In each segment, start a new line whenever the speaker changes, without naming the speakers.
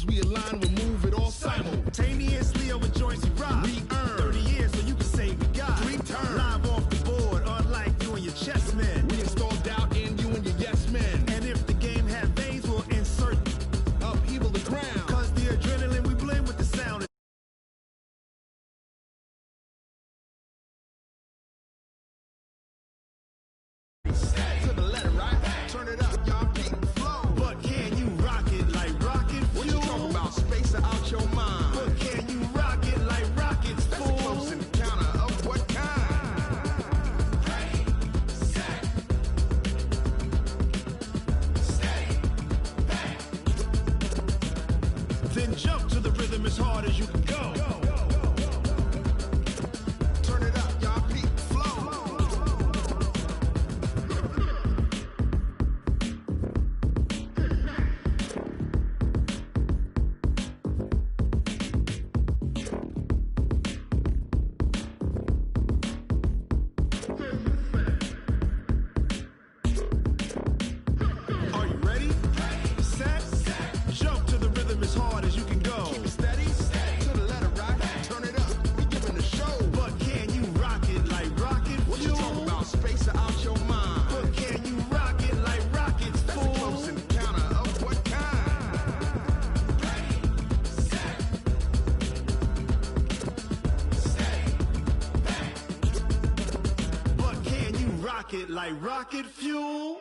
we align, we'll move it all simultaneously over joints we rock. We earn 30 years so you can say we got 3 turns. Live off the board, unlike you and your chess men. We install doubt in you and your yes men. And if the game had veins, we'll insert upheaval the ground. Cause the adrenaline we blend with the sound. To the letter, right? Turn it up, y'all beat the flow. But can you rock it like rocket fuel? What you talking about? Space out your mind. But can you rock it like rockets, fool? That's a close encounter of what kind? Ready, set, steady, back. Then jump to the rhythm as hard as you can go. Turn it up, y'all beat the flow. Are you ready? Set, jump to the rhythm as hard as you can go. Keep it steady, to the letter, right? Turn it up, we giving the show. But can you rock it like rocket fuel? What you talking about? Space out your mind. But can you rock it like rockets, fool? That's a close encounter of what kind? Ready, set, steady, back. But can you rock it like rocket fuel?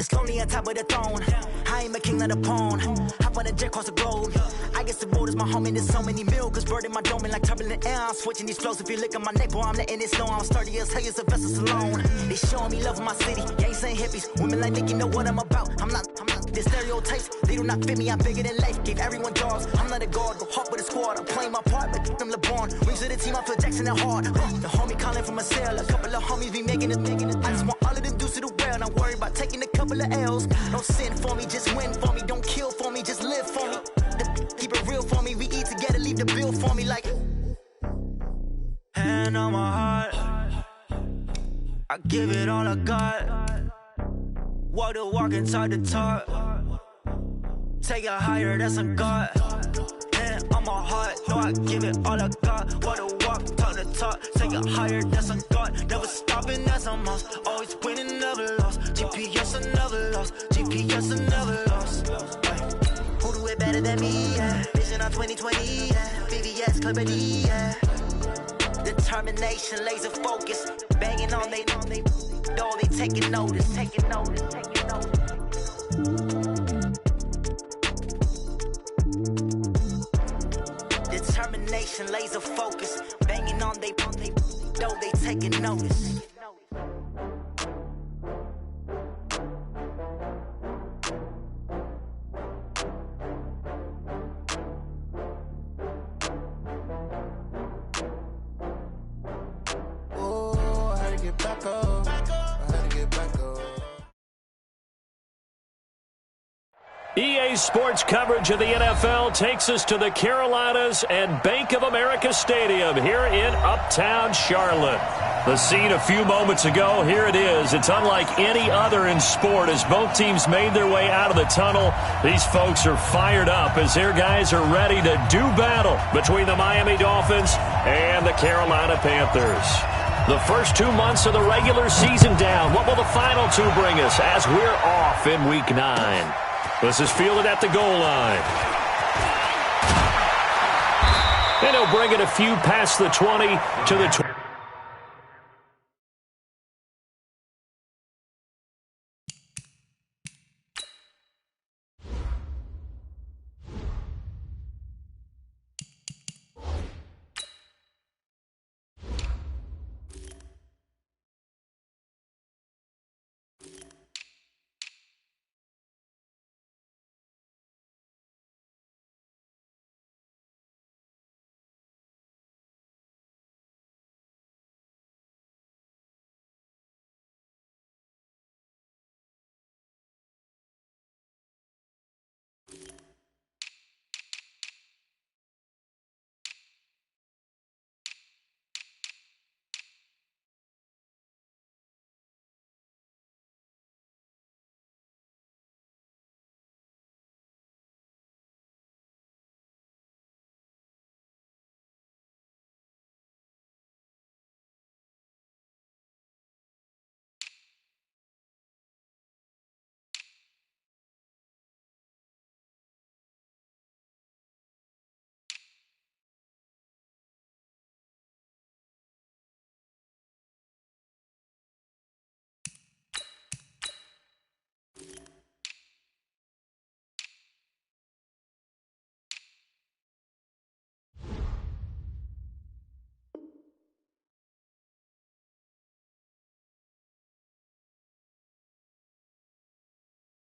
It's lonely on top of the throne. I ain't a king of the pawn. Hop on a jet across the globe. I guess the road is my home and there's so many milkers birding my dome and like turbulent air. I'm switching these flows. If you look at my neck, boy, I'm letting it slow. I'm sturdy as hell as a vessel alone. They showing me love in my city. Gang saying hippies. Women like Nick, you know what I'm about. I'm not the stereotypes. They do not fit me. I'm bigger than life. Gave everyone jobs. I'm not a guard. Go hard with a squad. I'm playing my part, but I'm LeBron. Wings of the team. I feel Jackson and hard. The homie calling from a cell. A couple of homies be making it. I just want all of them dudes to the well. Not worry about taking a couple of L's. Don't sin for me, just win for me. Don't kill for me, just live for me. Keep it real for me. We eat together, leave the bill for me like. Hand on my heart, I give it all I got. Walk the walk inside the talk. Take it higher, that's a God. Hand on my heart, no, I give it all I got. Walk the walk, talk the talk. Take it higher, that's a God. Never stopping, that's a must. Always winning, never lost. GPS, I never lost. GPS, I never lost. Who do it better than me? Yeah. Vision on 2020. Yeah. VVS, Clarity. Yeah. Determination, laser focus. Banging on they door, they taking notice. Taking notice. Taking notice. Determination, laser focus. Banging on they door, they taking notice.
Oh, I had to get back up. I had to get back up.
EA Sports coverage of the NFL takes us to the Carolinas and Bank of America Stadium here in Uptown Charlotte. The scene a few moments ago, here it is. It's unlike any other in sport as both teams made their way out of the tunnel. These folks are fired up as their guys are ready to do battle between the Miami Dolphins and the Carolina Panthers. The first 2 months of the regular season down. What will the final 2 bring us as we're off in Week 9? This is fielded at the goal line. And he'll bring it a few past the 20 to the 20.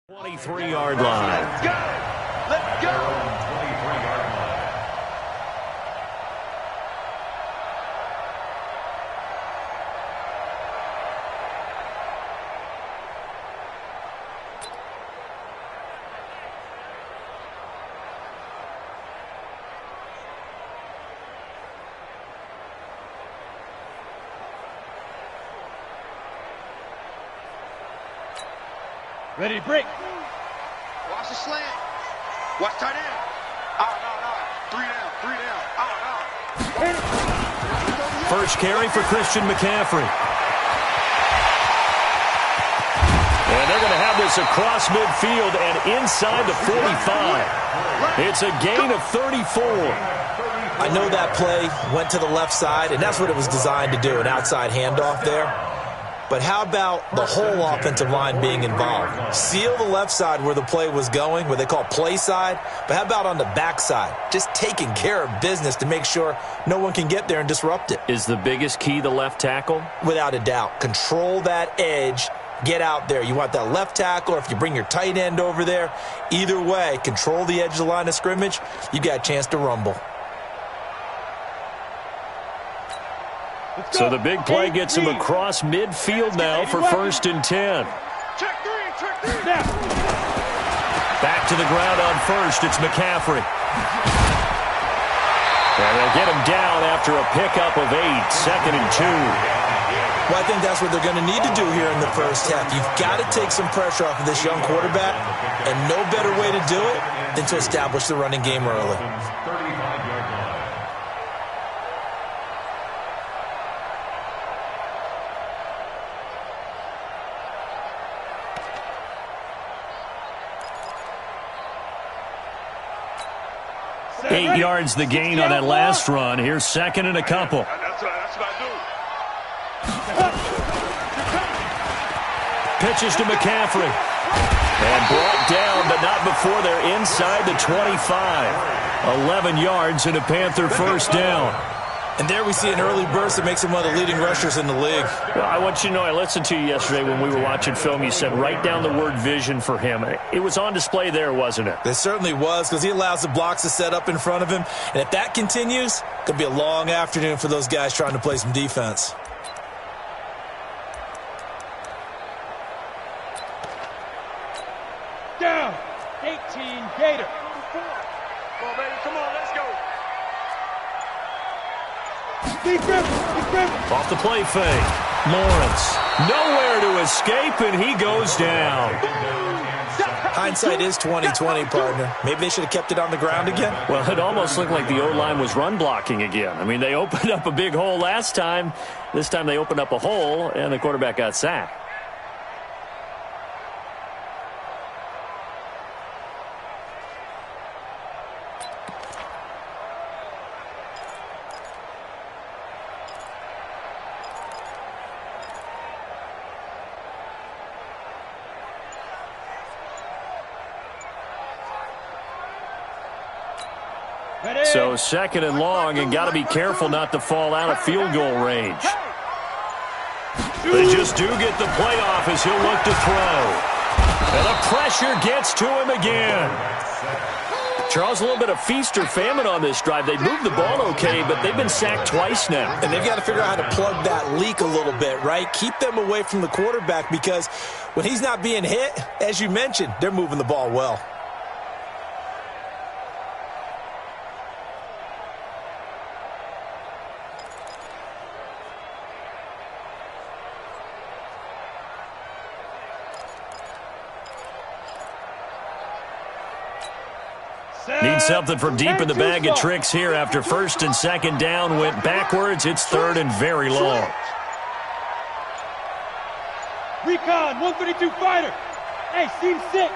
23-yard line.
Let's go! Let's go!
23-yard line.
Ready to break. Watch the slant. Watch tight end. No. 3 down. No.
First carry for Christian McCaffrey. And they're going to have this across midfield and inside the 45. It's a gain of 34.
I know that play went to the left side, and that's what it was designed to do, an outside handoff there. But how about the whole offensive line being involved? Seal the left side where the play was going, what they call play side. But how about on the back side? Just taking care of business to make sure no one can get there and disrupt it.
Is the biggest key the left tackle?
Without a doubt. Control that edge. Get out there. You want that left tackle, or if you bring your tight end over there, either way, control the edge of the line of scrimmage, you got a chance to rumble.
So the big play gets him across midfield now for 1st and 10.
Check three.
Back to the ground on first. It's McCaffrey. And they'll get him down after a pickup of 8. 2nd and 2.
Well, I think that's what they're going to need to do here in the first half. You've got to take some pressure off of this young quarterback, and no better way to do it than to establish the running game early.
Eight yards the gain on that last run. Here's 2nd and a couple.
That's what I do.
Pitches to McCaffrey. And brought down, but not before they're inside the 25. 11 yards and a Panther first down.
And there we see an early burst that makes him one of the leading rushers in the league.
Well, I want you to know, I listened to you yesterday when we were watching film. You said write down the word vision for him. It was on display there, wasn't it?
It certainly was, because he allows the blocks to set up in front of him. And if that continues, it could be a long afternoon for those guys trying to play some defense.
Down. 18 Gator. Come on, baby. Come on, let's go.
Off the play fake. Lawrence. Nowhere to escape, and he goes down.
Hindsight is 20/20, partner. Maybe they should have kept it on the ground again.
Well, it almost looked like the O-line was run blocking again. I mean, they opened up a big hole last time. This time they opened up a hole, and the quarterback got sacked. So 2nd and long, and got to be careful not to fall out of field goal range. They just do get the playoff as he'll look to throw. And the pressure gets to him again. Charles, a little bit of feast or famine on this drive. They moved the ball okay, but they've been sacked twice now.
And they've got to figure out how to plug that leak a little bit, right? Keep them away from the quarterback, because when he's not being hit, as you mentioned, they're moving the ball well.
Need something from deep in the bag of tricks here after 1st and 2nd down went backwards. It's 3rd and very long.
Recon, 132 fighter. Hey, seam 6.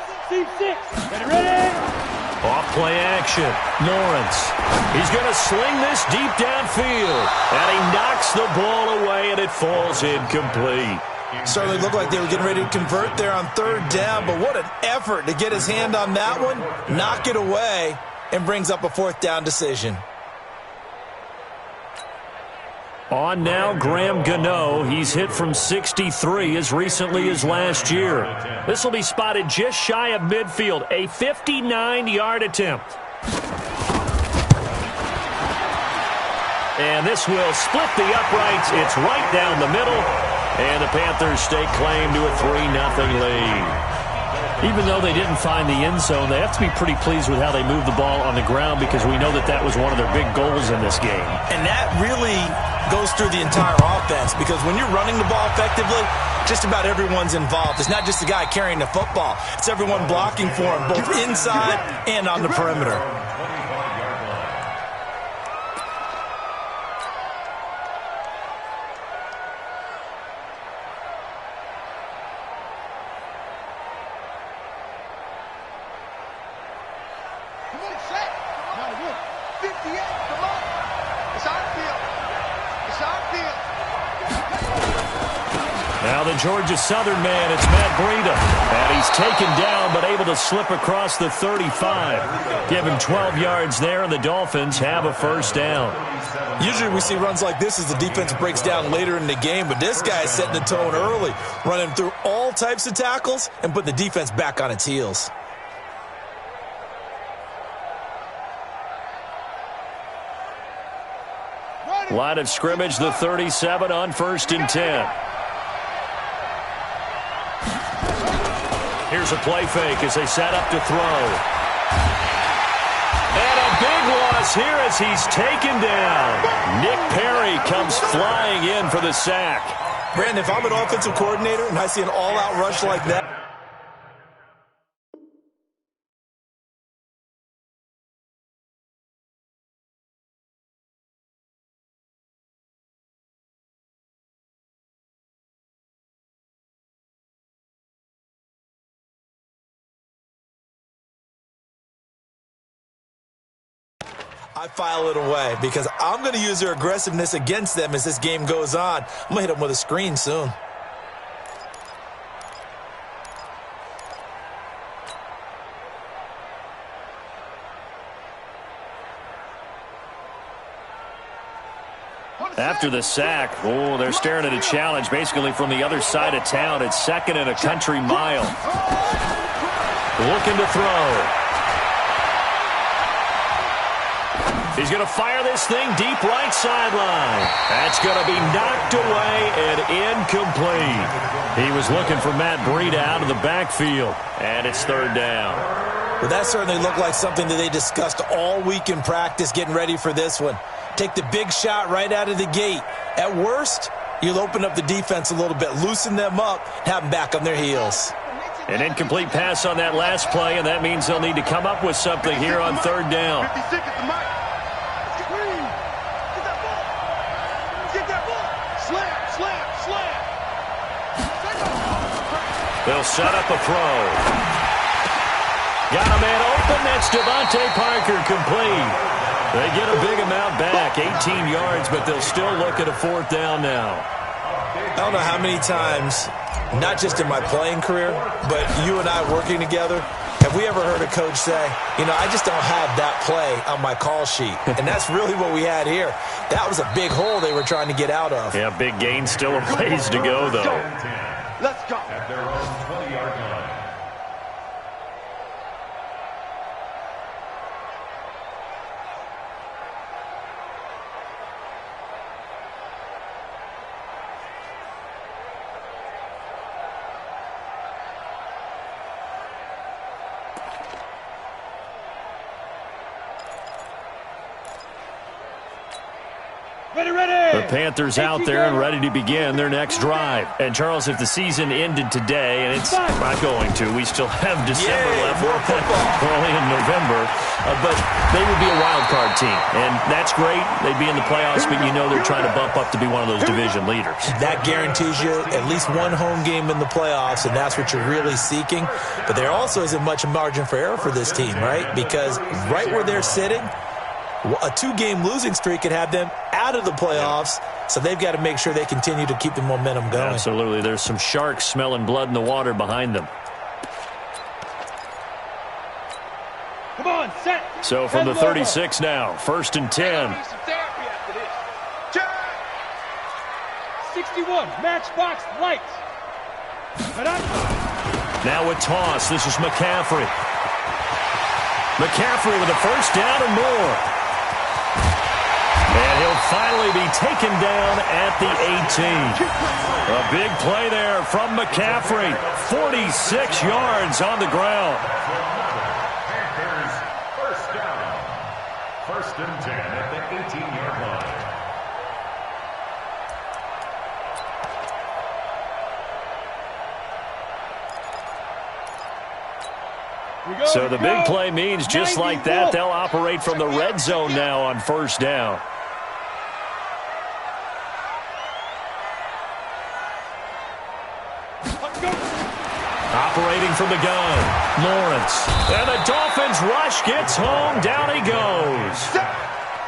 Ready?
Off play action. Lawrence. He's going to sling this deep downfield. And he knocks the ball away, and it falls incomplete.
Certainly looked like they were getting ready to convert there on 3rd down, but what an effort to get his hand on that one, knock it away, and brings up a 4th down decision.
On now, Graham Gano. He's hit from 63 as recently as last year. This will be spotted just shy of midfield. A 59-yard attempt. And this will split the uprights. It's right down the middle. And the Panthers stake claim to a 3-0 lead. Even though they didn't find the end zone, they have to be pretty pleased with how they moved the ball on the ground because we know that that was one of their big goals in this game.
And that really goes through the entire offense because when you're running the ball effectively, just about everyone's involved. It's not just the guy carrying the football. It's everyone blocking for him, both inside and on the perimeter.
Now the Georgia Southern man, it's Matt Breida. And he's taken down but able to slip across the 35. Give him 12 yards there, and the Dolphins have a first down.
Usually we see runs like this as the defense breaks down later in the game, but this guy is setting the tone early, running through all types of tackles and putting the defense back on its heels.
Line of scrimmage, the 37 on 1st and 10. Here's a play fake as they set up to throw. And a big loss here as he's taken down. Nick Perry comes flying in for the sack.
Brandon, if I'm an offensive coordinator and I see an all-out rush like that, I file it away because I'm going to use their aggressiveness against them as this game goes on. I'm going to hit them with a screen soon.
After the sack, they're staring at a challenge basically from the other side of town. It's 2nd and a country mile. Looking to throw. He's going to fire this thing deep right sideline. That's going to be knocked away and incomplete. He was looking for Matt Breida out of the backfield, and it's 3rd down.
Well, that certainly looked like something that they discussed all week in practice getting ready for this one. Take the big shot right out of the gate. At worst, you'll open up the defense a little bit, loosen them up, have them back on their heels.
An incomplete pass on that last play, and that means they'll need to come up with something here on 3rd down. They'll set up a throw. Got a man open. That's Devontae Parker complete. They get a big amount back, 18 yards, but they'll still look at a 4th down now.
I don't know how many times, not just in my playing career, but you and I working together, have we ever heard a coach say, you know, I just don't have that play on my call sheet. And that's really what we had here. That was a big hole they were trying to get out of.
Yeah, big gain, still a ways to go, though.
Let's go.
At their own 20-yard line.
The Panthers out there and ready to begin their next drive. And, Charles, if the season ended today, and it's not going to, we still have December left, early in November, but they would be a wild card team. And that's great. They'd be in the playoffs, but you know they're trying to bump up to be one of those division leaders.
That guarantees you at least one home game in the playoffs, and that's what you're really seeking. But there also isn't much margin for error for this team, right? Because right where they're sitting, a 2-game losing streak could have them out of the playoffs, so they've got to make sure they continue to keep the momentum going.
Absolutely. There's some sharks smelling blood in the water behind them.
Come on, set.
So from the 36 now, 1st and 10.
61, Matchbox Lights.
Now a toss. This is McCaffrey. McCaffrey with a first down and more. And he'll finally be taken down at the 18. A big play there from McCaffrey. 46 yards on the ground.
Panthers first down. First and 10 at the 18-yard line.
So the big play means just like that, they'll operate from the red zone now on first down. Operating from the gun, Lawrence. And the Dolphins rush, gets home, down he goes.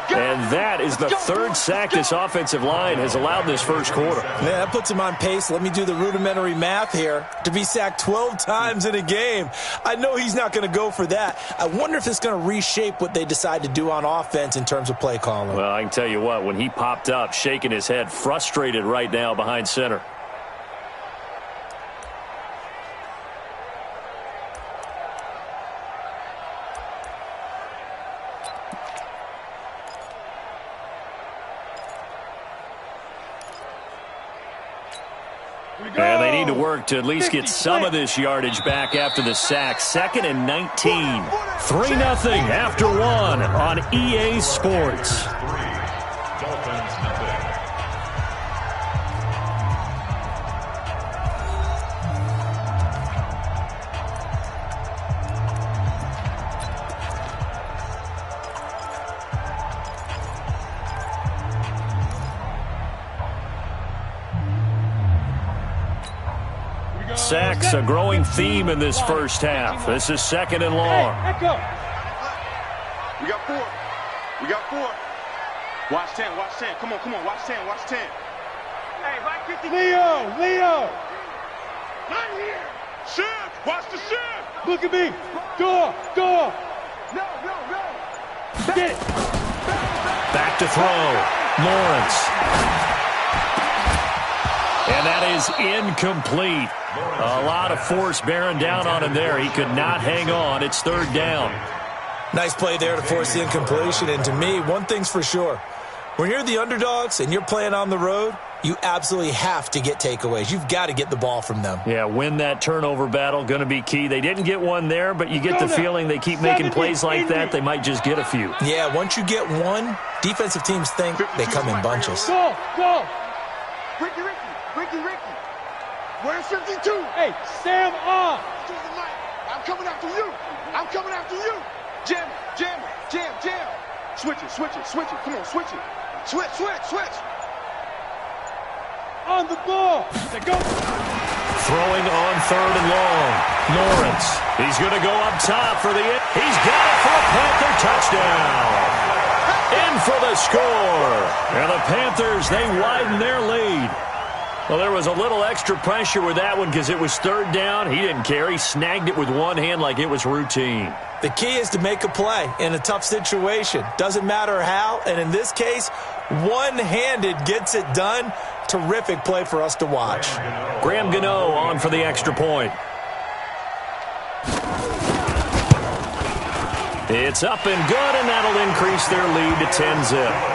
And that is the third sack this offensive line has allowed this first quarter.
Yeah, that puts him on pace. Let me do the rudimentary math here. To be sacked 12 times in a game, I know he's not going to go for that. I wonder if it's going to reshape what they decide to do on offense in terms of play calling.
Well, I can tell you what, when he popped up, shaking his head, frustrated right now behind center. And they need to work to at least get some of this yardage back after the sack. 2nd and 19. 3-0 after 1 on EA Sports.
Dolphins nothing.
Sacks, a growing theme in this first half. This is 2nd and long.
Echo. We got 4. We got 4. Watch 10, watch 10. Come on, watch 10, watch 10. Hey, right 50. Leo. Not here. Shift, watch the shift. Look at me. Door. No. Get it.
Back to throw. Lawrence. And that is incomplete. A lot of force bearing down on him there. He could not hang on. It's 3rd down.
Nice play there to force the incompletion. And to me, one thing's for sure. When you're the underdogs and you're playing on the road, you absolutely have to get takeaways. You've got to get the ball from them.
Yeah, win that turnover battle, going to be key. They didn't get one there, but you get the feeling they keep making plays like that, they might just get a few.
Yeah, once you get one, defensive teams think they come in bunches.
Go. Ricky. Where's 52? Hey, Sam on. I'm coming after you. Jam. Switch it. Come on, switch it. Switch. On the ball. Go.
Throwing on 3rd and long. Lawrence. He's going to go up top for the end. He's got it for a Panther touchdown. In for the score. And the Panthers, they widen their lead. Well, there was a little extra pressure with that one because it was 3rd down. He didn't care. He snagged it with one hand like it was routine.
The key is to make a play in a tough situation. Doesn't matter how, and in this case, one-handed gets it done. Terrific play for us to watch.
Graham Gano on for the extra point. It's up and good, and that'll increase their lead to 10-0.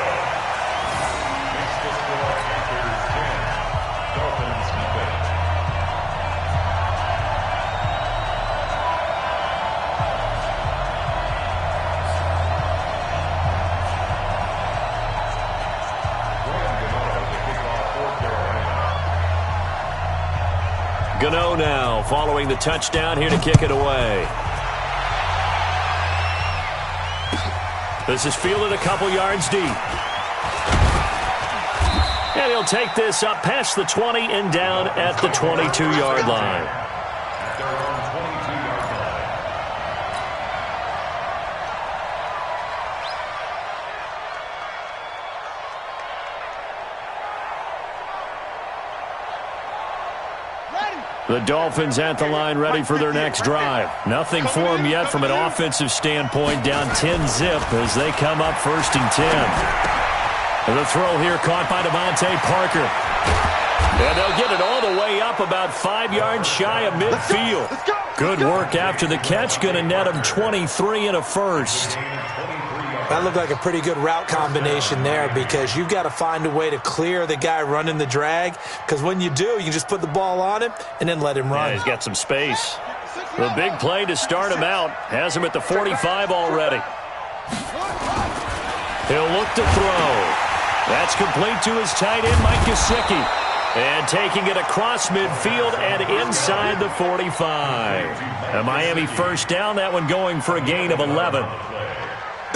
Gano now following the touchdown here to kick it away. This is fielded a couple yards deep. And he'll take this up past the 20 and down at the 22-yard line. The Dolphins at the line ready for their next drive. Nothing for them yet from an offensive standpoint. Down 10-0 as they come up 1st and 10. And the throw here caught by Devontae Parker. And they'll get it all the way up about 5 yards shy of midfield. Good work after the catch. Going to net him 23 and a first.
That looked like a pretty good route combination there because you've got to find a way to clear the guy running the drag, because when you do, you can just put the ball on him and then let him run.
Yeah, he's got some space. The big play to start him out has him at the 45 already. He'll look to throw. That's complete to his tight end, Mike Gesicki. And taking it across midfield and inside the 45. A Miami first down, that one going for a gain of 11.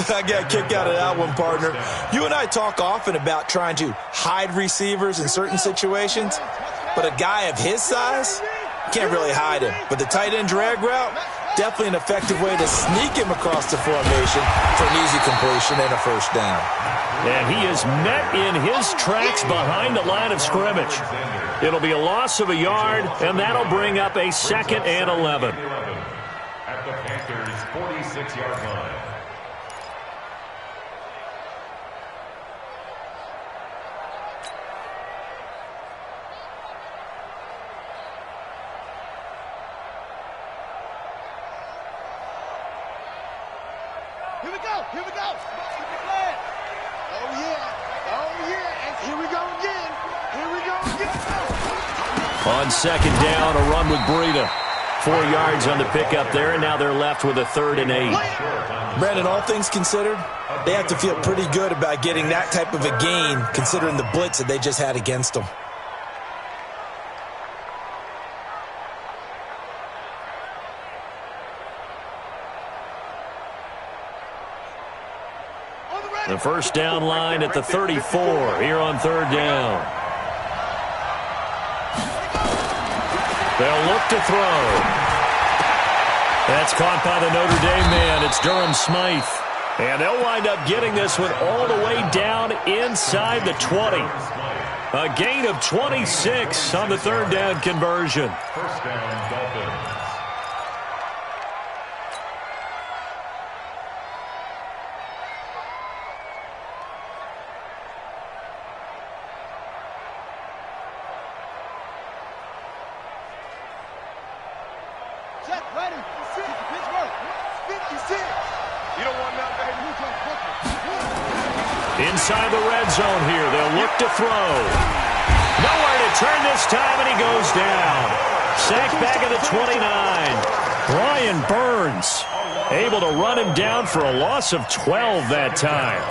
I got a kick out of that one, partner. You and I talk often about trying to hide receivers in certain situations, but a guy of his size, can't really hide him. But the tight end drag route, definitely an effective way to sneak him across the formation for an easy completion and a first down.
And he is met in his tracks behind the line of scrimmage. It'll be a loss of a yard, and that'll bring up a 2nd and 11.
At the Panthers' 46-yard line.
Here we go. Here we go. Oh, yeah. Oh, yeah. And here we go again. Here we go again.
On 2nd down, a run with Breida. 4 yards on the pickup there, and now they're left with a 3rd and 8.
Brandon, all things considered, they have to feel pretty good about getting that type of a gain, considering the blitz that they just had against them.
The first down line at the 34 here on 3rd down. They'll look to throw. That's caught by the Notre Dame man. It's Durham Smythe. And they'll wind up getting this one all the way down inside the 20. A gain of 26 on the 3rd down conversion.
First down, Dolphins.
Inside the red zone here. They'll look to throw. Nowhere to turn this time, and he goes down. Sacked back at the 29. Brian Burns able to run him down for a loss of 12 that time.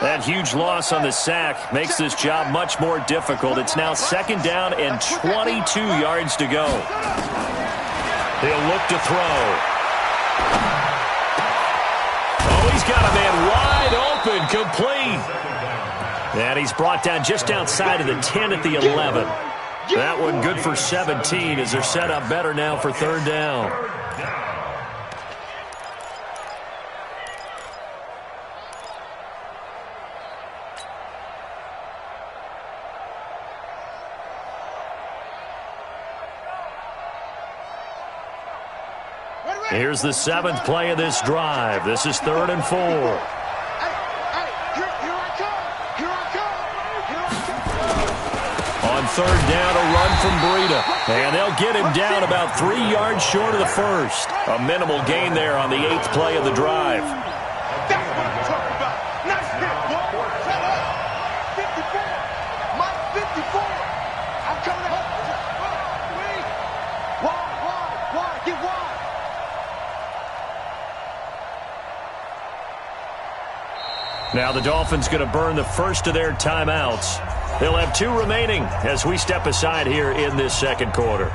That huge loss on the sack makes this job much more difficult. It's now 2nd down and 22 yards to go. He'll look to throw. Oh, he's got a man wide open, complete. And he's brought down just outside of the 10 at the 11. That one good for 17 as they're set up better now for 3rd down. Here's the 7th play of this drive. This is 3rd and 4. On 3rd down, a run from Breida. And they'll get him down about 3 yards short of the first. A minimal gain there on the 8th play of the drive.
That's what I'm talking about. Nice hit, boy. Shut up. 54. Mike 54. I'm coming up. Wide. Get wide.
Now the Dolphins going to burn the first of their timeouts. They'll have 2 remaining as we step aside here in this 2nd quarter.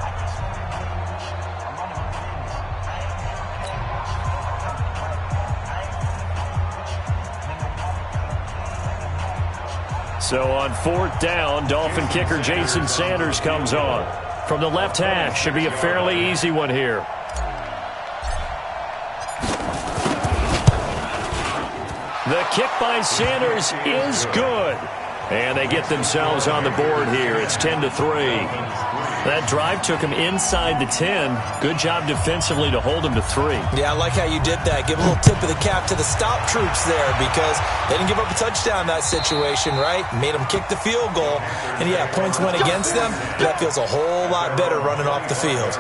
So on 4th down, Dolphin kicker Jason Sanders comes on. From the left hash, should be a fairly easy one here. The kick by Sanders is good. And they get themselves on the board here. It's 10-3. That drive took him inside the 10. Good job defensively to hold him to 3.
Yeah, I like how you did that. Give a little tip of the cap to the stop troops there because they didn't give up a touchdown in that situation, right? Made them kick the field goal. And, yeah, points went against them. That feels a whole lot better running off the field.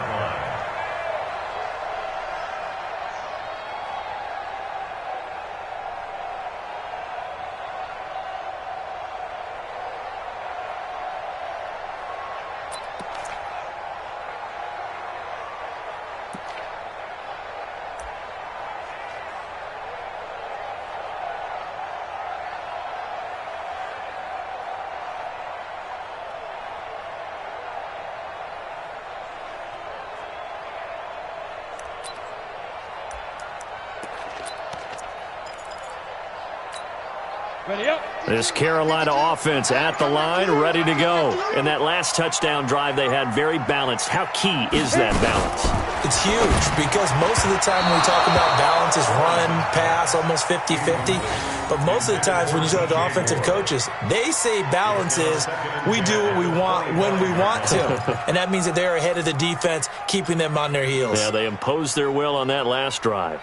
This Carolina offense at the line, ready to go. And that last touchdown drive they had very balanced. How key is that balance?
It's huge because most of the time when we talk about balance is run, pass, almost 50-50. But most of the times when you talk to offensive coaches, they say balance is we do what we want when we want to. And that means that they're ahead of the defense, keeping them on their heels.
Yeah, they imposed their will on that last drive.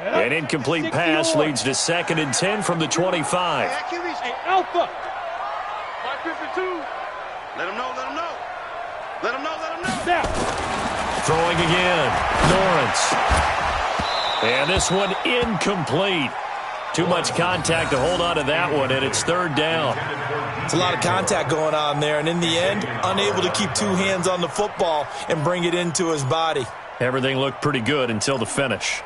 An incomplete pass leads to 2nd and 10 from the 25.
Hey, Alpha. 552. Let him know, let him know. Let him know, let him know.
Now. Throwing again. Lawrence. And this one incomplete. Too much contact to hold on to that one, and it's 3rd down.
It's a lot of contact going on there, and in the end, unable to keep 2 hands on the football and bring it into his body.
Everything looked pretty good until the finish.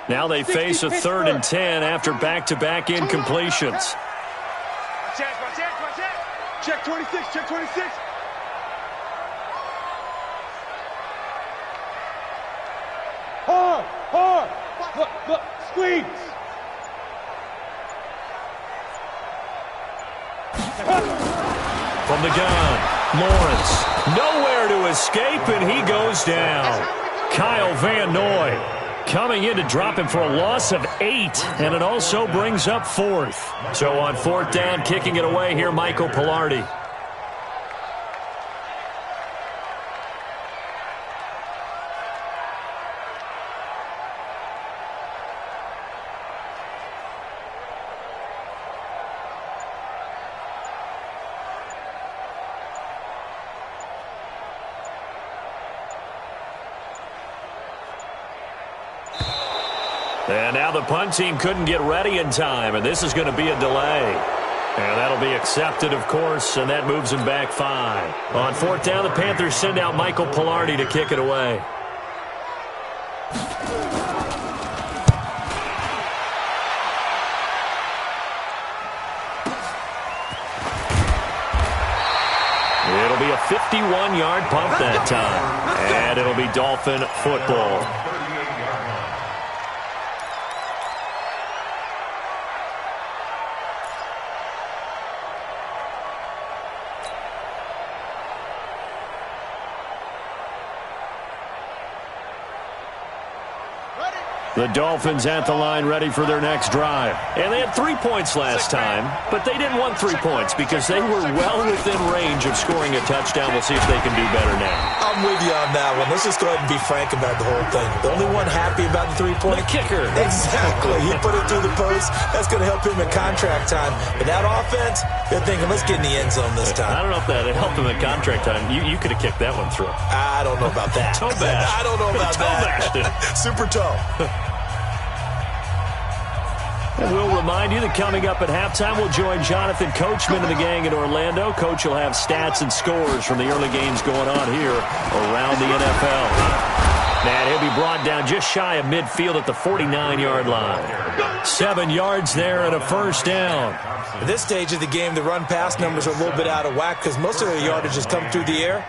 Now they face a 3rd and 10 after back-to-back incompletions.
Watch out. Check 26, check 26. Hard. Look, squeeze.
From the gun, Lawrence. Nowhere to escape, and he goes down. Kyle Van Noy coming in to drop him for a loss of 8, and it also brings up 4th. So on 4th down, kicking it away here, Michael Pilardi. And now the punt team couldn't get ready in time, and this is going to be a delay. And that'll be accepted, of course, and that moves him back 5. On 4th down, the Panthers send out Michael Pilardi to kick it away. It'll be a 51-yard pump that time, and it'll be Dolphin football. The Dolphins at the line ready for their next drive. And they had 3 points last time, but they didn't want 3 points because they were well within range of scoring a touchdown. We'll see if they can do better now.
I'm with you on that one. Let's just go ahead and be frank about the whole thing. The only one happy about the 3-point?
The kicker.
Exactly. He put it through the post. That's going to help him in contract time. But that offense, they're thinking, let's get in the end zone this time.
I don't know if that helped him in contract time. You could have kicked that one through.
I don't know about that.
Toe bash.
I don't know about that. Super toe.
And we'll remind you that coming up at halftime, we'll join Jonathan Coachman and the gang in Orlando. Coach will have stats and scores from the early games going on here around the NFL. And he'll be brought down just shy of midfield at the 49-yard line. 7 yards there and a 1st down.
At this stage of the game, the run-pass numbers are a little bit out of whack because most of the yardage has come through the air.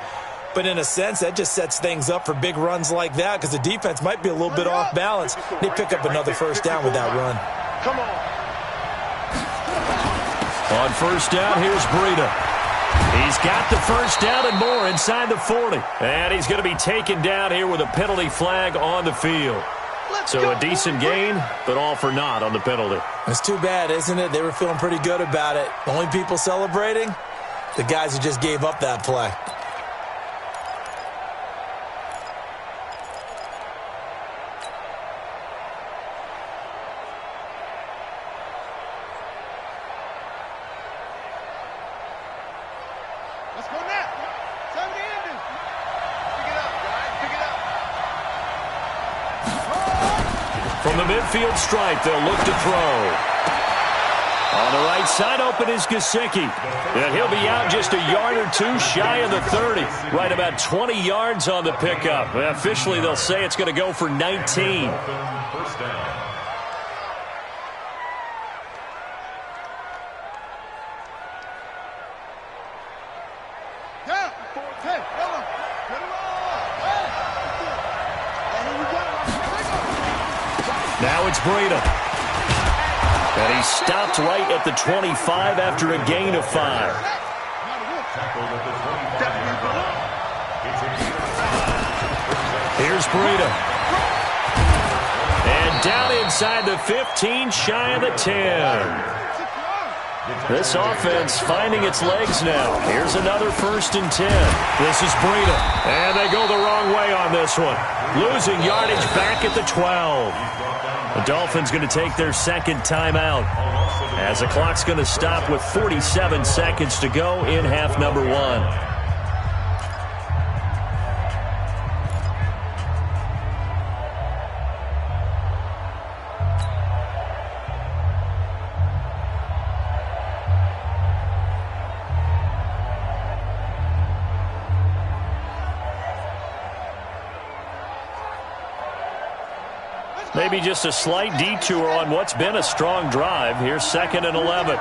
But in a sense, that just sets things up for big runs like that because the defense might be a little bit off balance. They pick up another 1st down with that run.
Come on.
On 1st down, here's Breida. He's got the first down and more inside the 40. And he's going to be taken down here with a penalty flag on the field. So a decent gain, but all for naught on the penalty.
It's too bad, isn't it? They were feeling pretty good about it. The only people celebrating, the guys who just gave up that play.
Let's go now. Time to end it. Pick it up, guys. Pick it up.
From the midfield stripe, they'll look to throw. On the right side open is Gesicki. And he'll be out just a yard or two shy of the 30. Right about 20 yards on the pickup. Officially, they'll say it's going to go for 19.
First down.
Yeah. 10. Come on. Get him on. Hey. Here we go.
Now it's Breida. And he stopped right at the 25 after a gain of 5.
Tackled at the 25-yard line. It's a gain of 5.
Here's Breida. And down inside the 15, shy of the 10. This offense finding its legs now. Here's another 1st and 10. This is Breida. And they go the wrong way on this one. Losing yardage back at the 12. The Dolphins going to take their second timeout as the clock's going to stop with 47 seconds to go in half number 1. Maybe just a slight detour on what's been a strong drive. Here's 2nd and 11.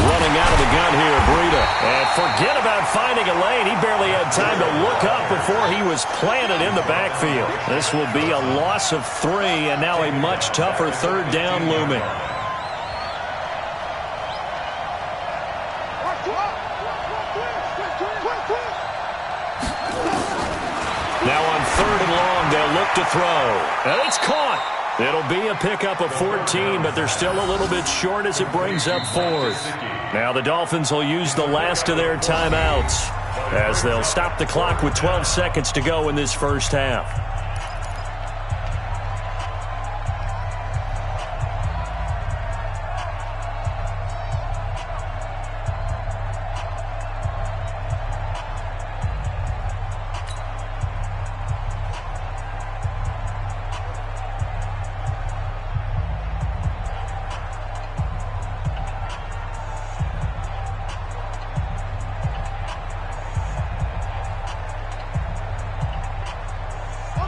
Running out of the gun here, Breida. And forget about finding a lane. He barely had time to look up before he was planted in the backfield. This will be a loss of 3, and now a much tougher 3rd down looming. Now on 3rd and long, they'll look to throw. And it's caught. It'll be a pickup of 14, but they're still a little bit short as it brings up 4th. Now the Dolphins will use the last of their timeouts as they'll stop the clock with 12 seconds to go in this first half.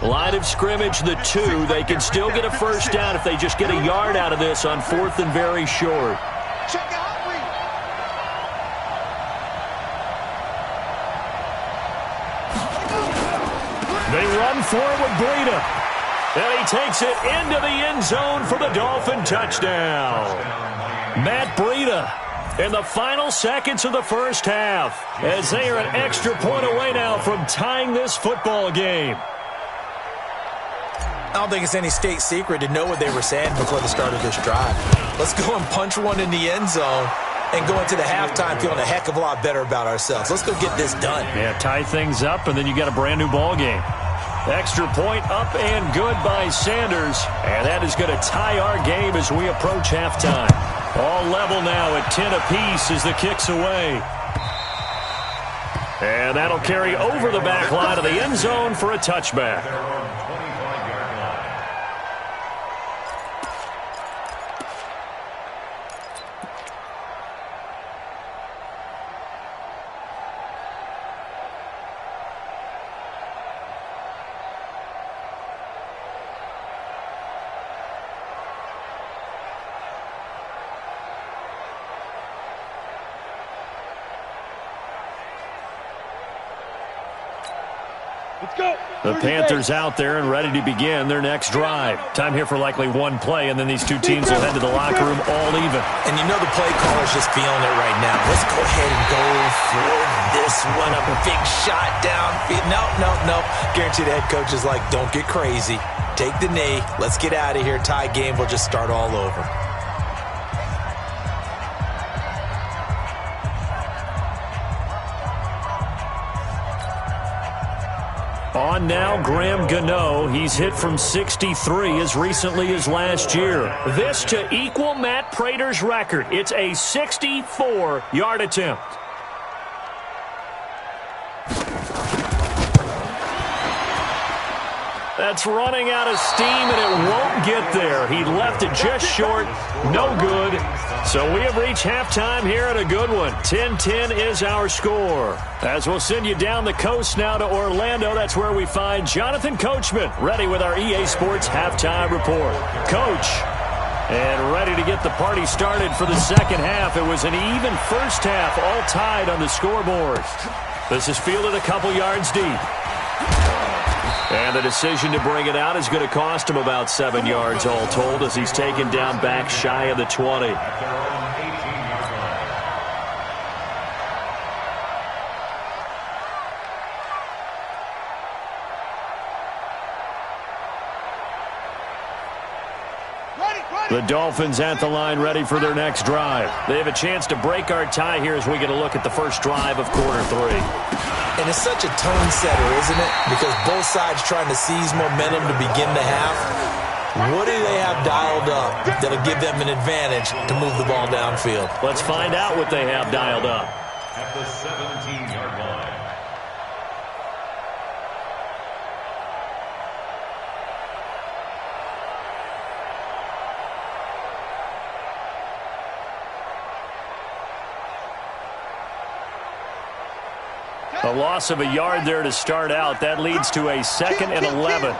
Line of scrimmage, the 2. They can still get a first down if they just get a yard out of this on 4th and very short.
Check out Breida.
They run forward with Breida. And he takes it into the end zone for the Dolphin touchdown. Matt Breida in the final seconds of the first half as they are an extra point away now from tying this football game.
I don't think it's any state secret to know what they were saying before the start of this drive. Let's go and punch one in the end zone and go into the halftime feeling a heck of a lot better about ourselves. Let's go get this done.
Yeah, tie things up, and then you got a brand-new ball game. Extra point up and good by Sanders, and that is going to tie our game as we approach halftime. All level now at 10 apiece as the kick's away. And that'll carry over the back line of the end zone for a touchback.
The
The Panthers out there and ready to begin their next drive. Time here for likely one play, and then these two teams will head to the locker room all even.
And you know the play caller's just feeling it right now. Let's go ahead and go for this one. A big shot downfield. No. Guarantee the head coach is like, don't get crazy. Take the knee. Let's get out of here. Tie game. We'll just start all over.
On now, Graham Gano. He's hit from 63 as recently as last year. This to equal Matt Prater's record. It's a 64-yard attempt. That's running out of steam, and it won't get there. He left it just short. No good. So we have reached halftime here at a good one. 10-10 is our score. As we'll send you down the coast now to Orlando, that's where we find Jonathan Coachman, ready with our EA Sports halftime report. Coach, and ready to get the party started for the second half. It was an even first half, all tied on the scoreboard. This is fielded a couple yards deep. And the decision to bring it out is going to cost him about 7 yards all told as he's taken down back shy of the 20. The Dolphins at the line ready for their next drive. They have a chance to break our tie here as we get a look at the first drive of quarter three.
And it's such a tone setter, isn't it? Because both sides trying to seize momentum to begin the half. What do they have dialed up that'll give them an advantage to move the ball downfield?
Let's find out what they have dialed up.
At the 17-yard line.
A loss of a yard there to start out. That leads to a 2nd and 11.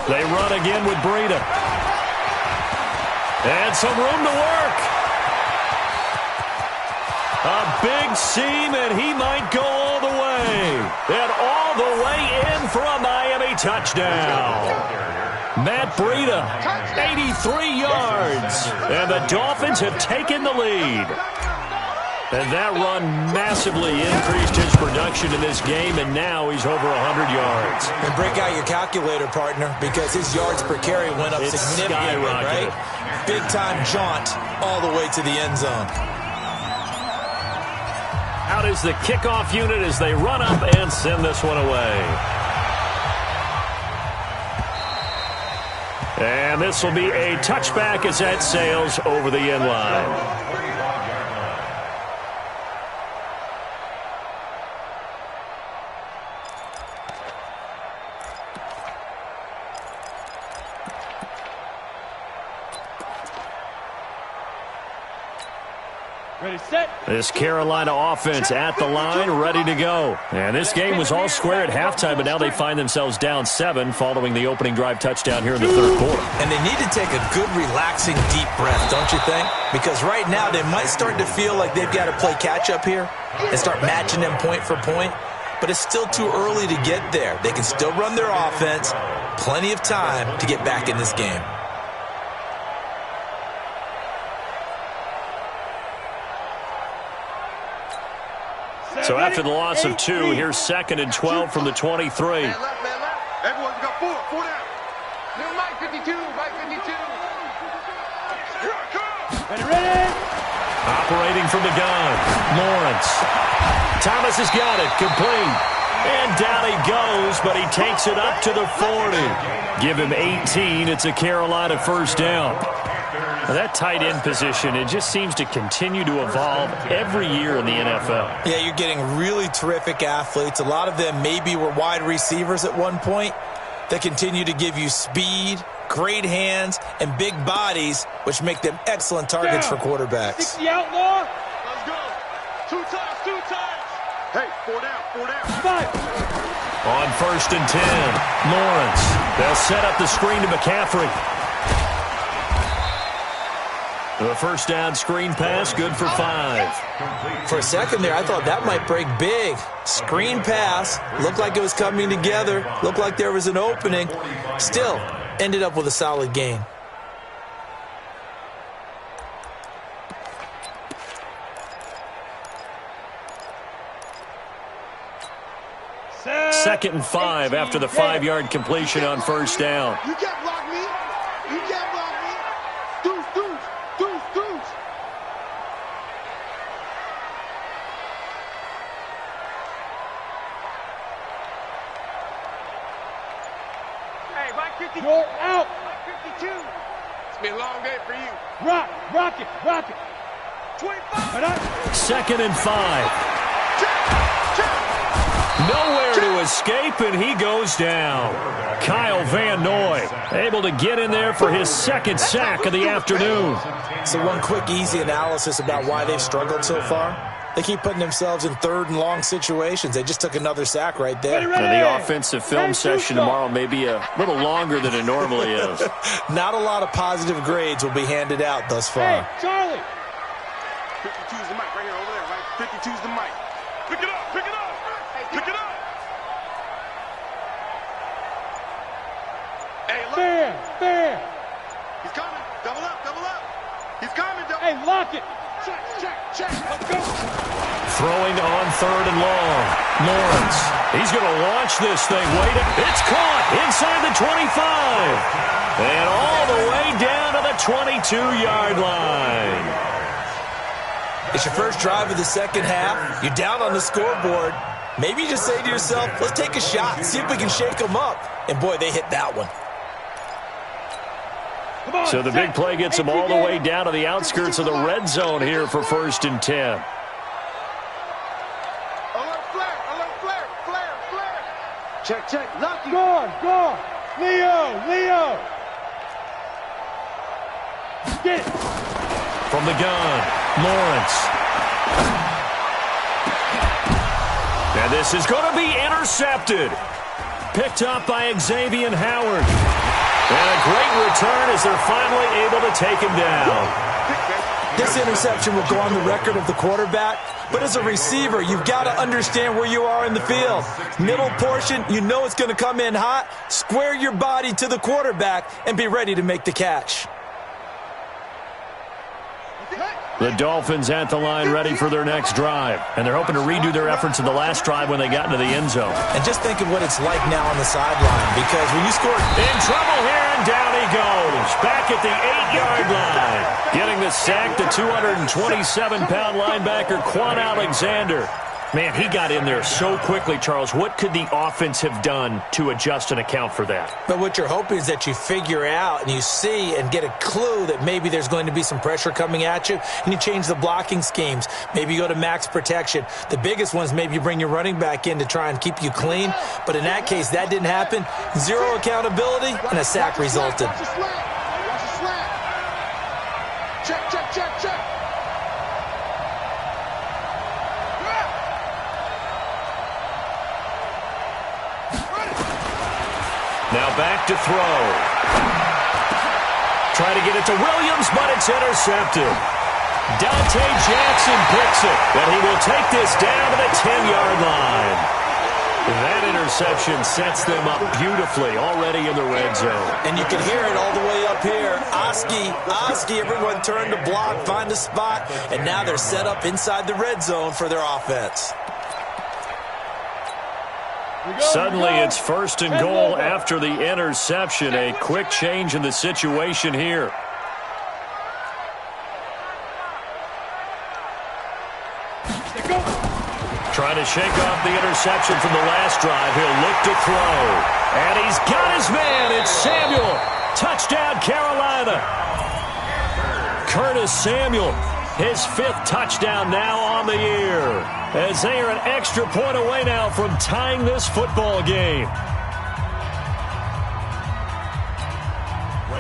They run again with Breida. And some room to work. A big seam, and he might go all the way. And all the way in for a Miami touchdown. Matt Breida, 83 yards. And the Dolphins have taken the lead. And that run massively increased his production in this game, and now he's over 100 yards.
And break out your calculator, partner, because his yards per carry went up significantly, right? Big-time jaunt all the way to the end zone.
Out is the kickoff unit as they run up and send this one away. And this will be a touchback as that sails over the end line.
Ready, set.
This Carolina offense at the line, ready to go. And this game was all square at halftime, but now they find themselves down 7 following the opening drive touchdown here in the third quarter.
And they need to take a good, relaxing, deep breath, don't you think? Because right now they might start to feel like they've got to play catch-up here and start matching them point for point. But it's still too early to get there. They can still run their offense. Plenty of time to get back in this game.
So after the loss of 2, here's 2nd and 12 from the 23.
Man left. Everyone, we got 4 down. Little Mike 52, Mike 52.
Ready.
Operating from the gun, Lawrence. Thomas has got it, complete. And down he goes, but he takes it up to the 40. Give him 18, it's a Carolina first down. Now that tight end position, it just seems to continue to evolve every year in the NFL.
Yeah, you're getting really terrific athletes. A lot of them maybe were wide receivers at one point. They continue to give you speed, great hands, and big bodies, which make them excellent targets for quarterbacks.
60 outlaw.
Let's go. 2 times. Hey, 4 down.
5.
On 1st and 10, Lawrence. They'll set up the screen to McCaffrey. The first down screen pass, good for 5.
For a second there, I thought that might break big. Screen pass, looked like it was coming together, looked like there was an opening. Still, ended up with a solid gain.
Second and 5 after the 5-yard completion on first down.
You can't block me. You can't block me. Deuce, deuce, deuce, deuce. Hey, right 52.
You're out.
Right 52. It's been a long day for you.
Rock it.
25.
Second and 5.
Check.
Nowhere to escape, and he goes down. Kyle Van Noy able to get in there for his second sack of the afternoon.
So one quick, easy analysis about why they've struggled so far. They keep putting themselves in 3rd and long situations. They just took another sack right there.
The offensive film session tomorrow may be a little longer than it normally is.
Not a lot of positive grades will be handed out thus far.
Hey, Charlie.
52's the mic right here over there, right? 52's the mic. Pick it up. Pick it up. Pick it up. Hey, look.
Fair.
He's coming. Double up. He's coming.
Hey, lock it.
Check. Let's go.
Throwing on 3rd and long. Lawrence. He's going to launch this thing. It's caught inside the 25. And all the way down to the 22-yard line.
It's your first drive of the second half. You're down on the scoreboard. Maybe you just say to yourself, let's take a shot, see if we can shake them up. And, boy, they hit that one.
So the big play gets them all the way down to the outskirts of the red zone here for 1st and 10.
Alert flare. Check. Lucky.
Guard. Leo. Get it.
From the gun, Lawrence. And this is going to be intercepted. Picked up by Xavier Howard. And a great return as they're finally able to take him down.
This interception will go on the record of the quarterback, but as a receiver, you've got to understand where you are in the field. Middle portion, you know it's going to come in hot. Square your body to the quarterback and be ready to make the catch.
The Dolphins at the line ready for their next drive. And they're hoping to redo their efforts in the last drive when they got into the end zone.
And just think of what it's like now on the sideline, because when you score...
In trouble here, and down he goes. Back at the 8-yard line. Getting the sack, the 227-pound linebacker, Quan Alexander. Man, he got in there so quickly, Charles. What could the offense have done to adjust and account for that?
But what you're hoping is that you figure out and you see and get a clue that maybe there's going to be some pressure coming at you, and you change the blocking schemes. Maybe you go to max protection. The biggest one is maybe you bring your running back in to try and keep you clean. But in that case, that didn't happen. Zero accountability, and a sack resulted.
Watch your slant. Check.
Now back to throw. Try to get it to Williams, but it's intercepted. Dante Jackson picks it, but he will take this down to the 10-yard line. That interception sets them up beautifully already in the red zone.
And you can hear it all the way up here. Oski, everyone turned to block, find a spot, and now they're set up inside the red zone for their offense.
Suddenly it's 1st and goal after the interception. A quick change in the situation here. Trying to shake off the interception from the last drive. He'll look to throw. And he's got his man. It's Samuel. Touchdown, Carolina. Curtis Samuel, his 5th touchdown now on the year, as they are an extra point away now from tying this football game.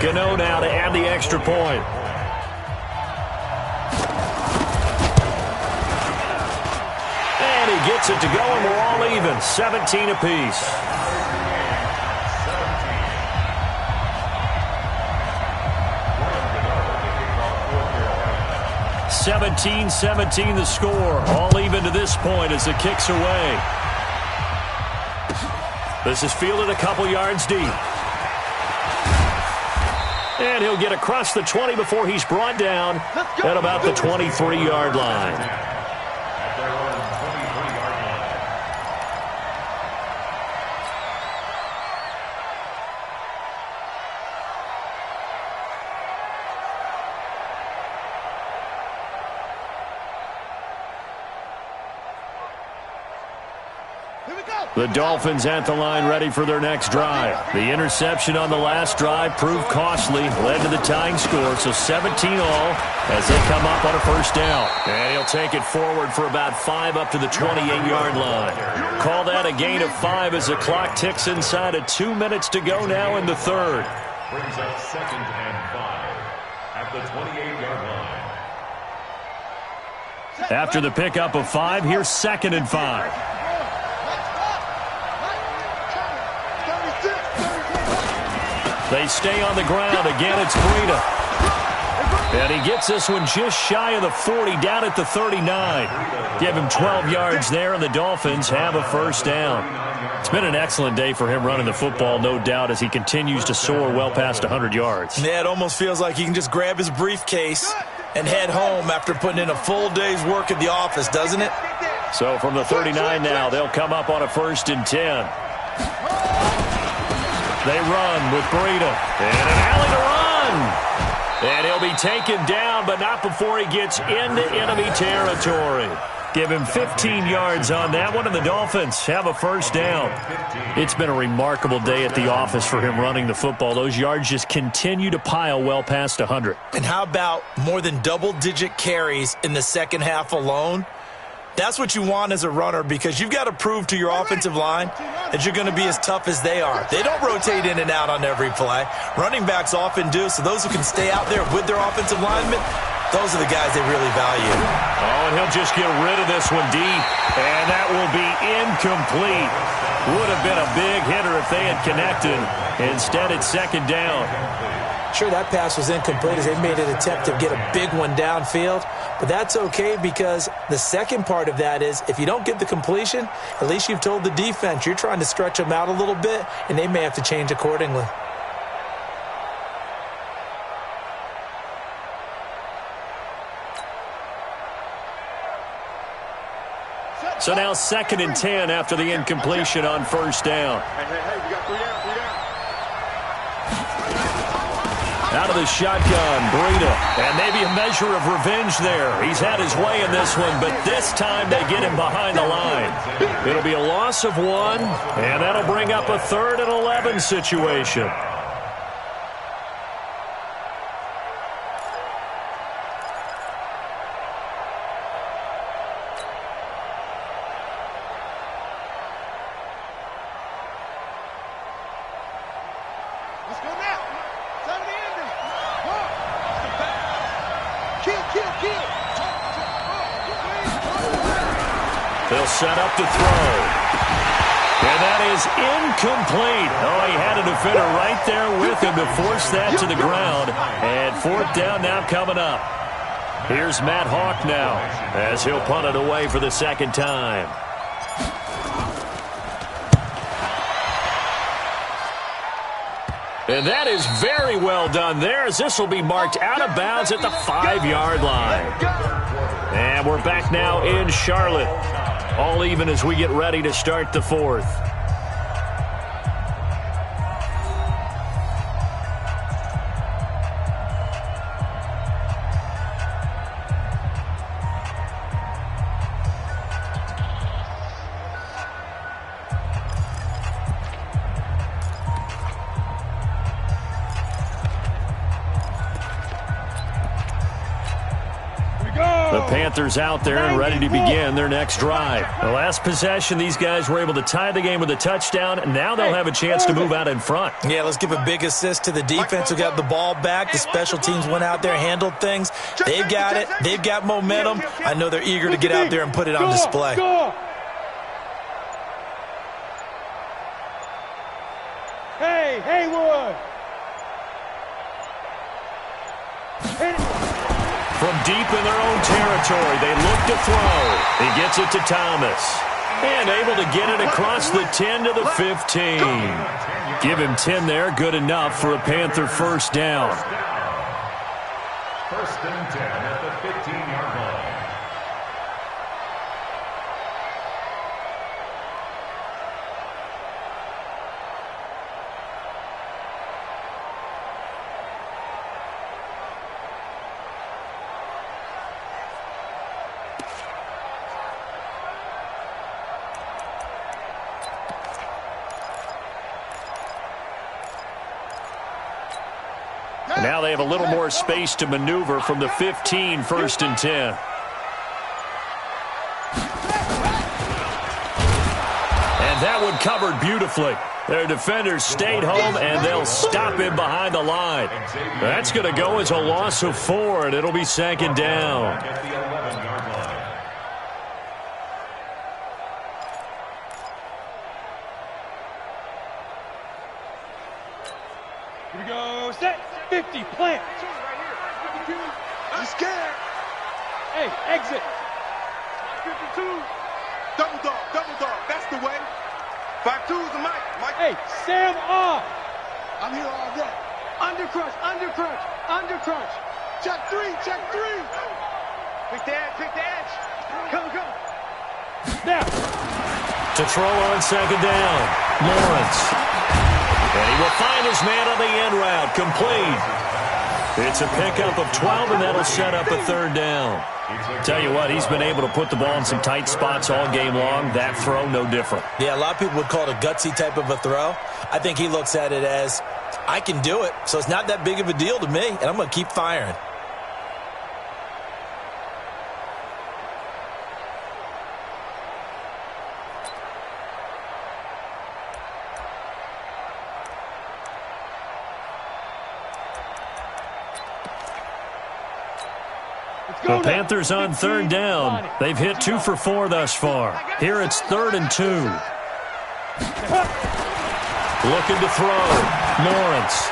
Gano now to add the extra point. And he gets it to go, and we're all even, 17 apiece. 17-17 the score. All even to this point as the kick's away. This is fielded a couple yards deep. And he'll get across the 20 before he's brought down at about the 23-yard line. The Dolphins at the line ready for their next drive. The interception on the last drive proved costly, led to the tying score, so 17 all as they come up on a first down. And he'll take it forward for about 5 up to the 28-yard line. Call that a gain of 5 as the clock ticks inside of 2 minutes to go now in the third.
Brings up 2nd and 5 at the 28-yard line.
After the pickup of 5, here's 2nd and 5. They stay on the ground. Again, it's Breida. And he gets this one just shy of the 40, down at the 39. Give him 12 yards there, and the Dolphins have a first down. It's been an excellent day for him running the football, no doubt, as he continues to soar well past 100 yards.
Yeah, it almost feels like he can just grab his briefcase and head home after putting in a full day's work at the office, doesn't it?
So from the 39 now, they'll come up on a 1st and 10. They run with Breida. And an alley to run. And he'll be taken down, but not before he gets into enemy territory. Give him 15 yards on that one, and the Dolphins have a first down. It's been a remarkable day at the office for him running the football. Those yards just continue to pile well past 100.
And how about more than double-digit carries in the second half alone? That's what you want as a runner, because you've got to prove to your offensive line that you're going to be as tough as they are. They don't rotate in and out on every play. Running backs often do, so those who can stay out there with their offensive linemen, those are the guys they really value.
Oh, and he'll just get rid of this one deep, and that will be incomplete. Would have been a big hitter if they had connected. Instead, it's 2nd down.
Sure, that pass was incomplete as they made an attempt to get a big one downfield, but that's okay because the second part of that is if you don't get the completion, at least you've told the defense you're trying to stretch them out a little bit, and they may have to change accordingly.
So now 2nd and 10 after the incompletion on first down.
Hey, we got 3 down.
Out of the shotgun, Breida, and maybe a measure of revenge there. He's had his way in this one, but this time they get him behind the line. It'll be a loss of 1, and that'll bring up a 3rd and 11 situation. They'll set up to throw. And that is incomplete. Oh, he had a defender right there with him to force that to the ground. And 4th down now coming up. Here's Matt Hawk now as he'll punt it away for the 2nd time. And that is very well done there, as this will be marked out of bounds at the 5-yard line. And we're back now in Charlotte. All even as we get ready to start the 4th. The Panthers out there and ready to begin their next drive. The last possession, these guys were able to tie the game with a touchdown, and now they'll have a chance to move out in front.
Yeah, let's give a big assist to the defense who got the ball back. The special teams went out there, handled things. They've got it. They've got momentum. I know they're eager to get out there and put it on display.
Hey, Haywood. Hit it.
From deep in their own territory, they look to throw. He gets it to Thomas. And able to get it across the 10 to the 15. Give him 10 there, good enough for a Panther first down.
First and 10 at the 15-yard line.
Now they have a little more space to maneuver from the 15, first and 10. And that one covered beautifully. Their defenders stayed home, and they'll stop him behind the line. That's going to go as a loss of 4, and it'll be second down.
At the 11-yard line.
Here we go. Set. 50. Plant.
I'm scared.
Hey, exit.
52. Double dog. That's the way. 5-2 is the mic. Mike.
Hey, Sam off.
I'm here all day. Under crunch. Check three. Pick the edge. Come.
Snap.
To throw on second down, Lawrence. And he will find his man on the end route, complete. It's a pickup of 12, and that'll set up a third down. Tell you what, he's been able to put the ball in some tight spots all game long. That throw, no different.
Yeah, a lot of people would call it a gutsy type of a throw. I think he looks at it as, I can do it, so it's not that big of a deal to me, and I'm going to keep firing.
The Panthers on third down. They've hit 2 for 4 thus far. Here it's 3rd and 2. Looking to throw. Lawrence.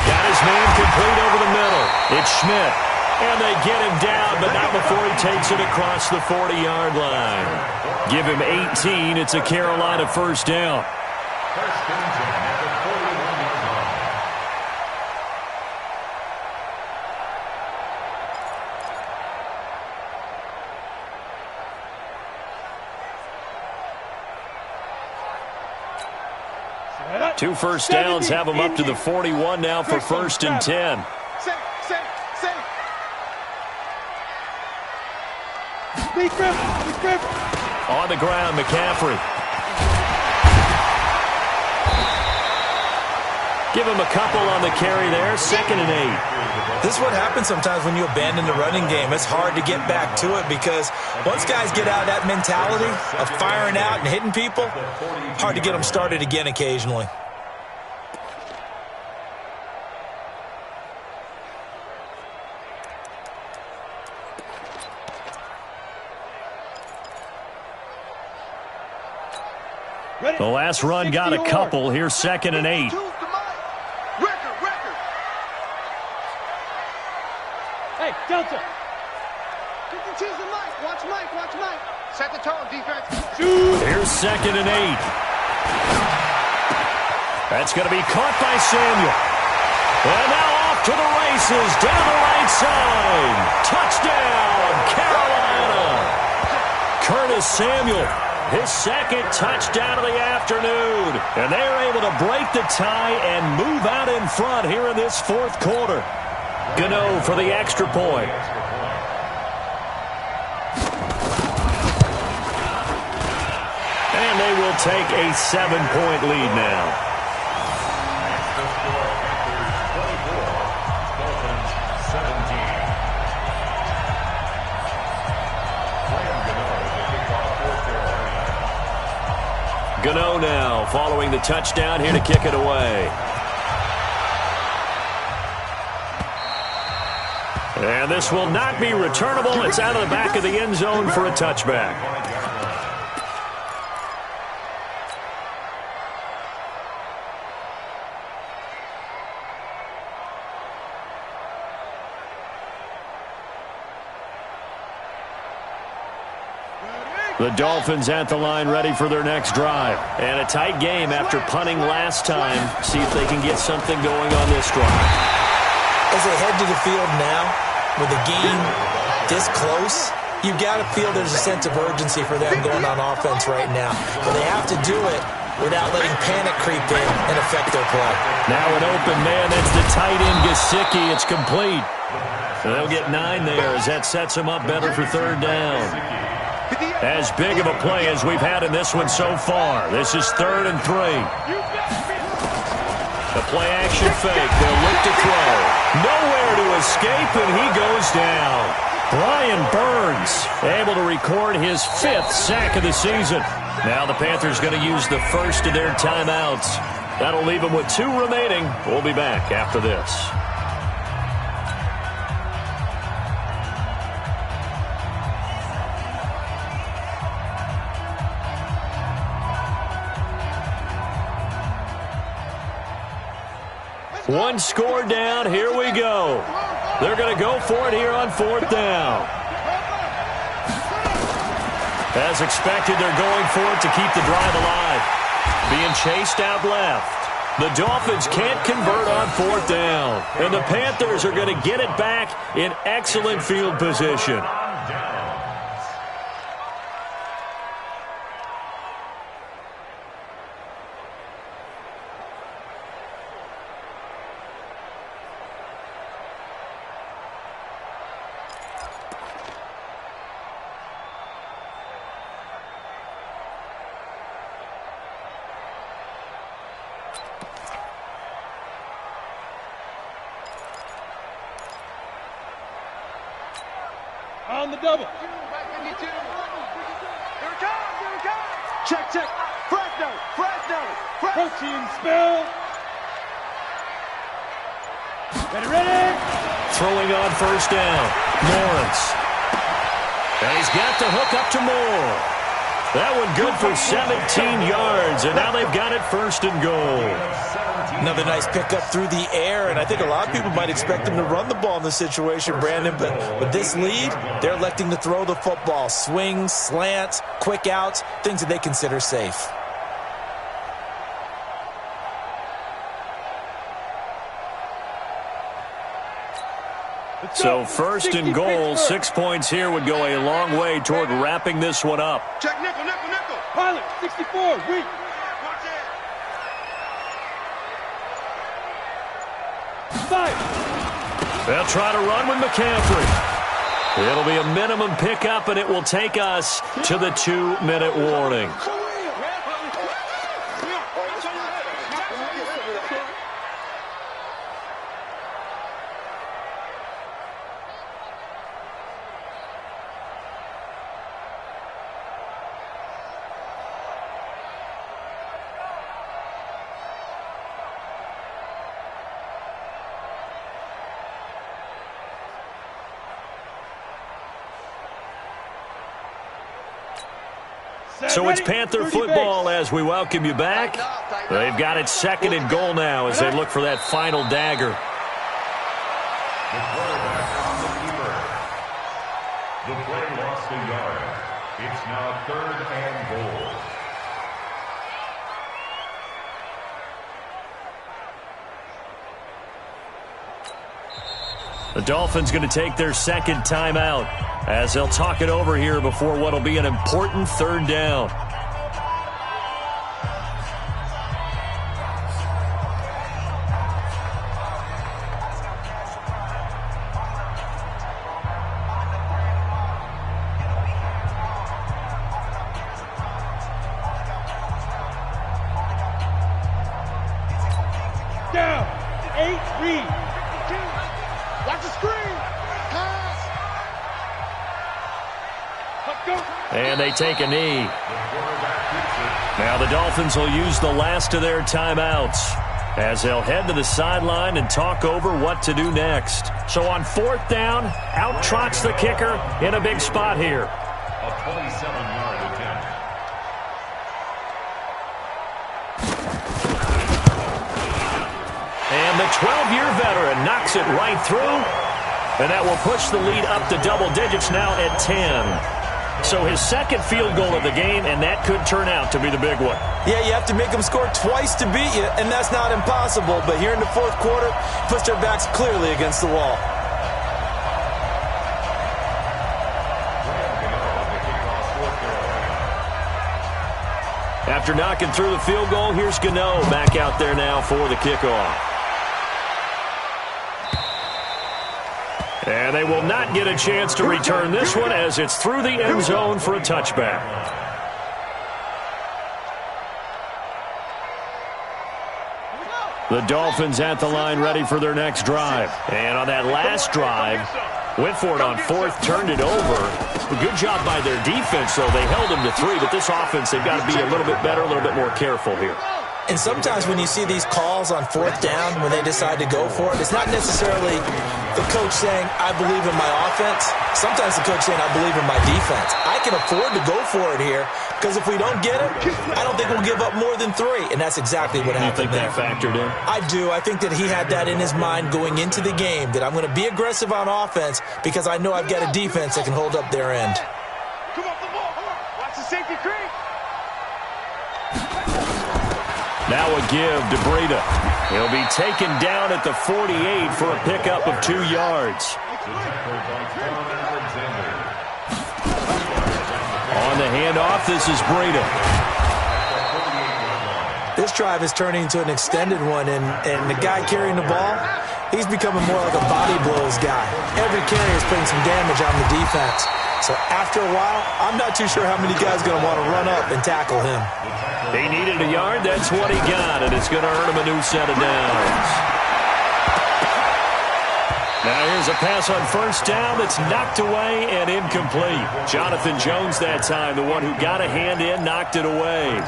Got his man complete over the middle. It's Schmidt. And they get him down, but not before he takes it across the 40-yard line. Give him 18. It's a Carolina first down.
First and 10 at the 41-yard line.
Two first downs have them up to the 41 now for first and 10.
Set.
On the ground, McCaffrey. Give him a couple on the carry there, 2nd and 8.
This is what happens sometimes when you abandon the running game. It's hard to get back to it because once guys get out of that mentality of firing out and hitting people, hard to get them started again occasionally.
The last run got a couple. Here's 2nd and 8.
Hey, Delta.
Watch Mike. Set the tone, defense.
Here's 2nd and 8. That's going to be caught by Samuel. And now off to the races down the right side. Touchdown, Carolina. Curtis Samuel, his 2nd touchdown of the afternoon. And they're able to break the tie and move out in front here in this 4th quarter. Gano for the extra point. And they will take a 7-point lead now. Gano now following the touchdown here to kick it away. And this will not be returnable. It's out of the back of the end zone for a touchback. The Dolphins at the line ready for their next drive. And a tight game after punting last time. See if they can get something going on this drive.
As they head to the field now, with the game this close, you've got to feel there's a sense of urgency for them going on offense right now. But they have to do it without letting panic creep in and affect their play.
Now an open man. That's the tight end, Gesicki. It's complete. They'll get 9 there as that sets them up better for third down. As big of a play as we've had in this one so far. This is 3rd and 3. The play action fake. They'll look to throw. Nowhere to escape, and he goes down. Brian Burns able to record his 5th sack of the season. Now the Panthers going to use the first of their timeouts. That'll leave them with 2 remaining. We'll be back after this. One score down. Here we go. They're going to go for it here on 4th down. As expected, they're going for it to keep the drive alive. Being chased out left. The Dolphins can't convert on 4th down. And the Panthers are going to get it back in excellent field position.
On the double.
Check, check. Fresno.
Protein spill. Ready.
Throwing on 1st down. Lawrence. And he's got the hook up to Moore. That one good for 17 yards, and now they've got it 1st and goal.
Another nice pickup through the air, and I think a lot of people might expect them to run the ball in this situation, Brandon, but with this lead, they're electing to throw the football. Swings, slants, quick outs, things that they consider safe.
So 1st and goal, 6 points here would go a long way toward wrapping this one up.
Check nickel.
Pilot, 64, weak.
Watch it.
They'll try to run with McCaffrey. It'll be a minimum pickup, and it will take us to the 2-minute warning. So it's Panther football as we welcome you back. They've got it 2nd and goal now as they look for that final dagger.
The quarterback on the keeper. The play lost a yard. It's now 3rd and goal.
The Dolphins going to take their 2nd timeout as they'll talk it over here before what will be an important 3rd down.
Down. 8 read.
Watch the screen. Pass.
And they take a knee. Now the Dolphins will use the last of their timeouts as they'll head to the sideline and talk over what to do next. So on 4th down, out trots the kicker in a big spot here.
A 27-yard attempt.
And the 12-year veteran knocks it right through. And that will push the lead up to double digits now at 10. So his second field goal of the game, and that could turn out to be the big one.
Yeah, you have to make them score twice to beat you, and that's not impossible. But here in the fourth quarter, puts their backs clearly against the wall.
After knocking through the field goal, here's Gano back out there now for the kickoff. And they will not get a chance to return this one as it's through the end zone for a touchback. The Dolphins at the line ready for their next drive. And on that last drive, went for it on fourth, turned it over. A good job by their defense, though. They held them to 3, but this offense, they've got to be a little bit better, a little bit more careful here.
And sometimes when you see these calls on fourth down, when they decide to go for it, it's not necessarily the coach saying, I believe in my offense. Sometimes the coach saying, I believe in my defense. I can afford to go for it here because if we don't get it, I don't think we'll give up more than 3. And that's exactly what happened.
You think that factored in?
I do. I think that he had that in his mind going into the game, that I'm going to be aggressive on offense because I know I've got a defense that can hold up their end.
Come off the ball. Watch the safety creep.
Now a give to Breida. He'll be taken down at the 48 for a pickup of 2 yards. On the handoff, this is Breida.
This drive is turning into an extended one, and the guy carrying the ball, he's becoming more like a body blows guy. Every carry is putting some damage on the defense. So after a while, I'm not too sure how many guys are going to want to run up and tackle him.
He needed a yard. That's what he got, and it's going to earn him a new set of downs. Now here's a pass on first down that's knocked away and incomplete. Jonathan Jones that time, the one who got a hand in, knocked it away.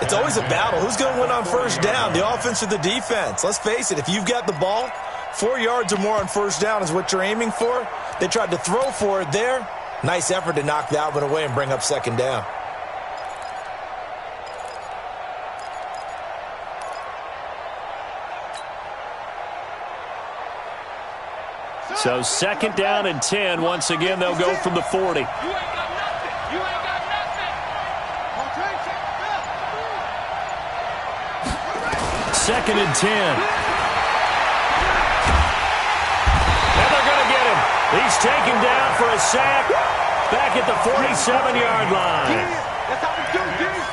It's always a battle. Who's going to win on first down, the offense or the defense? Let's face it, if you've got the ball, 4 yards or more on first down is what you're aiming for. They tried to throw for it there. Nice effort to knock that one away and bring up second down.
So second down and 10. Once again, they'll go from the 40.
You ain't got nothing. You ain't got nothing.
Second and 10. And they're going to get him. He's taken down for a sack back at the 47-yard line.
That's how we do, dude.